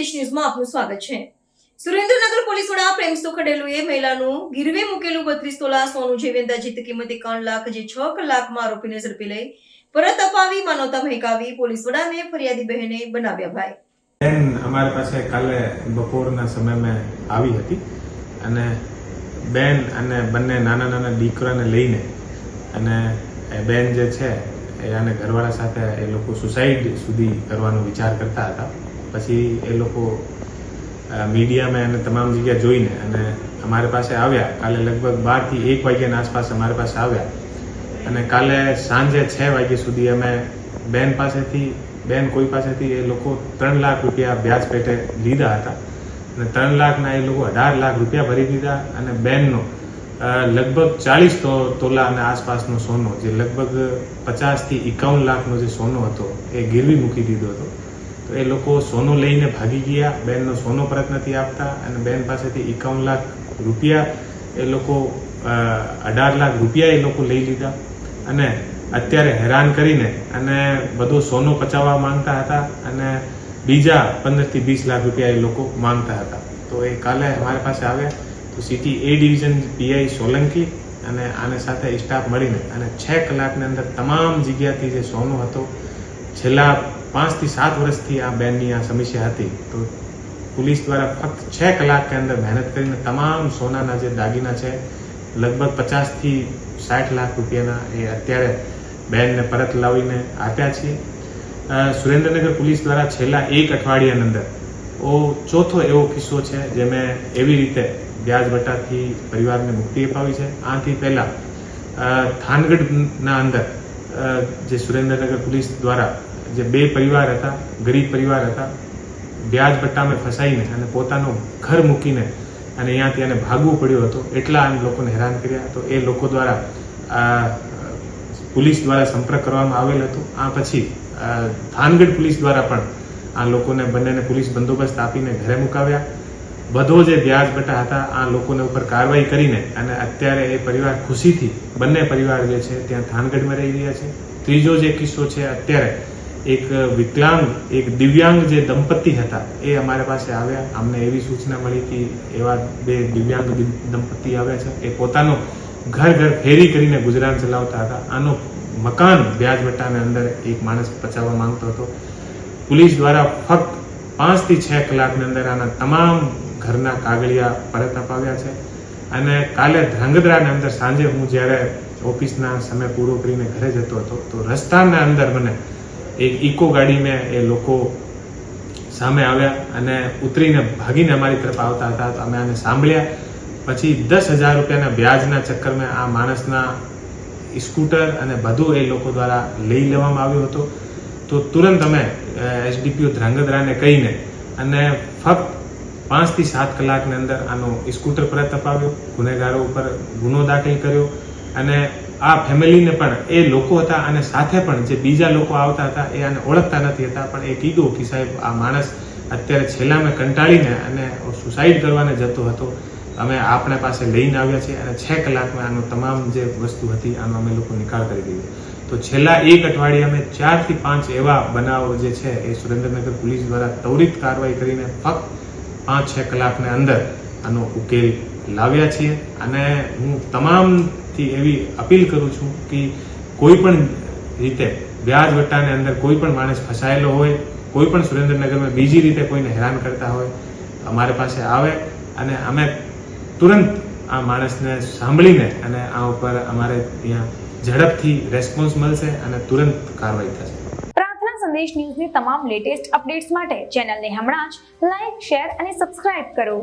સંદેશ ન્યૂઝમાં આપનું સ્વાગત છે। સુરેન્દ્રનગર પોલીસ વડા પ્રેમસુખ ખડેલુએ મહિલાનું ગીરવે મૂકેલું 32 તોલા સોનું જેવી અંદાજિત કિંમત 51 લાખ જે 6 કલાકમાં આરોપીને ઝડપી લઈ પરત અપાવી માનવતા મહેકાવી પોલીસ વડાને ફરિયાદી બહેને બનાવ્યા ભાઈ। બેન અમારી પાસે કાલે બપોરના સમયમાં આવી હતી અને બેન અને બંને નાના નાના દીકરાને લઈને અને બેન જે છે અને ઘરવાળા સાથે એ લોકો સુસાઇડ સુધી કરવાનો વિચાર કરતા હતા। પછી એ લોકો મીડિયામાં અને તમામ જગ્યા જોઈને અને અમારી પાસે આવ્યા। કાલે લગભગ 12 થી 1 વાગ્યાના આસપાસ અમારી પાસે આવ્યા અને કાલે સાંજે 6 વાગ્યા સુધી અમે બેન પાસેથી કોઈ પાસેથી એ લોકો 3 લાખ રૂપિયા વ્યાજ પેટે લીધા હતા અને 3 લાખના એ લોકો 18 લાખ રૂપિયા ભરી દીધા અને બેનનો લગભગ 40 તોલા અને આસપાસનો સોનો જે લગભગ 50 થી 51 લાખનો જે સોનો હતો એ ગીરવી મૂકી દીધો હતો। તો એ લોકો સોનો લઈને ભાગી ગયા, બેનનો સોનો પરત નથી આપતા અને બેન પાસેથી 51 લાખ રૂપિયા એ લોકો 18 લાખ રૂપિયા એ લોકો લઈ લીધા અને અત્યારે હેરાન કરીને અને બધો સોનો પચાવવા માંગતા હતા અને બીજા 15 થી 20 લાખ રૂપિયા એ લોકો માંગતા હતા। તો એ કાલે અમારી પાસે આવ્યા તો સિટી એ ડિવિઝન પીઆઈ સોલંકી અને આને સાથે સ્ટાફ મળીને અને 6 કલાકની અંદર તમામ જગ્યાથી જે સોનો હતો છેલ્લા 5 થી 7 વર્ષથી આ બેનની આ સમસ્યા હતી તો પોલીસ દ્વારા ફક્ત 6 કલાક કે અંદર મહેનત કરીને તમામ સોનાના જે દાગીના છે લગભગ 50 થી 60 લાખ રૂપિયાના એ અત્યારે બેનને પરત લાવીને આપ્યા છીએ। સુરેન્દ્રનગર પોલીસ દ્વારા છેલ્લા 1 અઠવાડિયાની અંદર ચોથો એવો કિસ્સો છે જે મેં એવી રીતે વ્યાજ વટાથી પરિવારને મુક્તિ અપાવી છે। આથી પહેલા થાનગઢના અંદર જે સુરેન્દ્રનગર પોલીસ દ્વારા જે 2 પરિવાર હતા, ગરીબ પરિવાર હતા, વ્યાજ વટામાં ફસાઈને અને પોતાનું ઘર મૂકીને અને અહીંયાથી એને ભાગવું પડ્યું હતું, એટલા લોકોને હેરાન કર્યા। તો એ લોકો દ્વારા પોલીસ દ્વારા સંપર્ક કરવામાં આવેલ હતો। આ પછી થાનગઢ પોલીસ દ્વારા પણ આ લોકોને બંનેને પોલીસ બંદોબસ્ત આપીને ઘરે મુકાવ્યા। બધો જે વ્યાજ વટા હતા આ લોકોને ઉપર કાર્યવાહી કરીને અને અત્યારે એ પરિવાર ખુશીથી બંને પરિવાર જે છે ત્યાં થાનગઢમાં રહી રહ્યા છે। ત્રીજો જે કિસ્સો છે અત્યારે એક વિકલાંગ એક દિવ્યાંગ જે દંપતી હતા એ અમારી પાસે આવ્યા। અમને એવી સૂચના મળી કે એવા 2 દિવ્યાંગ દંપતી આવ્યા છે એ પોતાનો ઘર ફેરી કરીને ગુજરાન ચલાવતા હતા। આનો મકાન વ્યાજ વટાની અંદર એક માણસ પચાવવા માંગતો હતો। પોલીસ દ્વારા ફક્ત 5 થી 6 કલાકની અંદર આના તમામ ઘરના કાગળિયા પરત અપાવ્યા છે અને કાલે ધ્રાંગધ્રાની અંદર સાંજે હું જ્યારે ઓફિસના સમય પૂરો કરીને ઘરે જતો હતો તો રસ્તાના અંદર મને એક ઇકો ગાડીમાં એ લોકો સામે આવ્યા અને ઉતરીને ભાગીને અમારી તરફ આવતા હતા। તો અમે આને સાંભળ્યા પછી 10,000 રૂપિયાના વ્યાજના ચક્કરમાં આ માણસના સ્કૂટર અને બધું એ લોકો દ્વારા લઈ લેવામાં આવ્યો હતો। તો તુરંત અમે એસડીપીઓ ધ્રાંગધ્રાને કહીને અને ફક્ત 5 થી 7 કલાકની અંદર આનો સ્કૂટર પરત અપાવ્યો, ગુનેગારો ઉપર ગુનો દાખલ કર્યો અને આ ફેમિલીને પણ એ લોકો હતા અને સાથે પણ જે બીજા લોકો આવતા હતા એ આને ઓળખતા નથી હતા પણ એ કીધું કે સાહેબ આ માણસ અત્યારે છેલ્લામાં કંટાળીને અને સુસાઇડ કરવાને જતો હતો, અમે આપણા પાસે લઈને આવ્યા છીએ અને 6 કલાકમાં આનો તમામ જે વસ્તુ હતી આનો અમે લોકો નિકાલ કરી દીધો। તો છેલ્લા 1 અઠવાડિયામાં 4 થી 5 એવા બનાવો જે છે એ સુરેન્દ્રનગર પોલીસ દ્વારા ત્વરિત કાર્યવાહી કરીને ફક્ત 5-6 કલાકની અંદર આનો ઉકેલ લાવ્યા છીએ અને હું તમામથી એવી અપીલ કરું છું કે કોઈ પણ રીતે વ્યાજ વટાની અંદર કોઈ પણ માણસ ફસાયેલો હોય, કોઈ પણ સુરેન્દ્રનગરમાં બીજી રીતે કોઈને હેરાન કરતા હોય અમારી પાસે આવે અને અમે તુરંત આ માણસને સાંભળીને અને આ ઉપર અમારે ત્યાં ઝડપથી રેસ્પોન્સ મળશે અને તુરંત કાર્યવાહી થશે। પ્રાર્થના સંદેશ ન્યૂઝની તમામ લેટેસ્ટ અપડેટ્સ માટે ચેનલને હમણાં જ લાઈક, શેર અને સબસ્ક્રાઇબ કરો।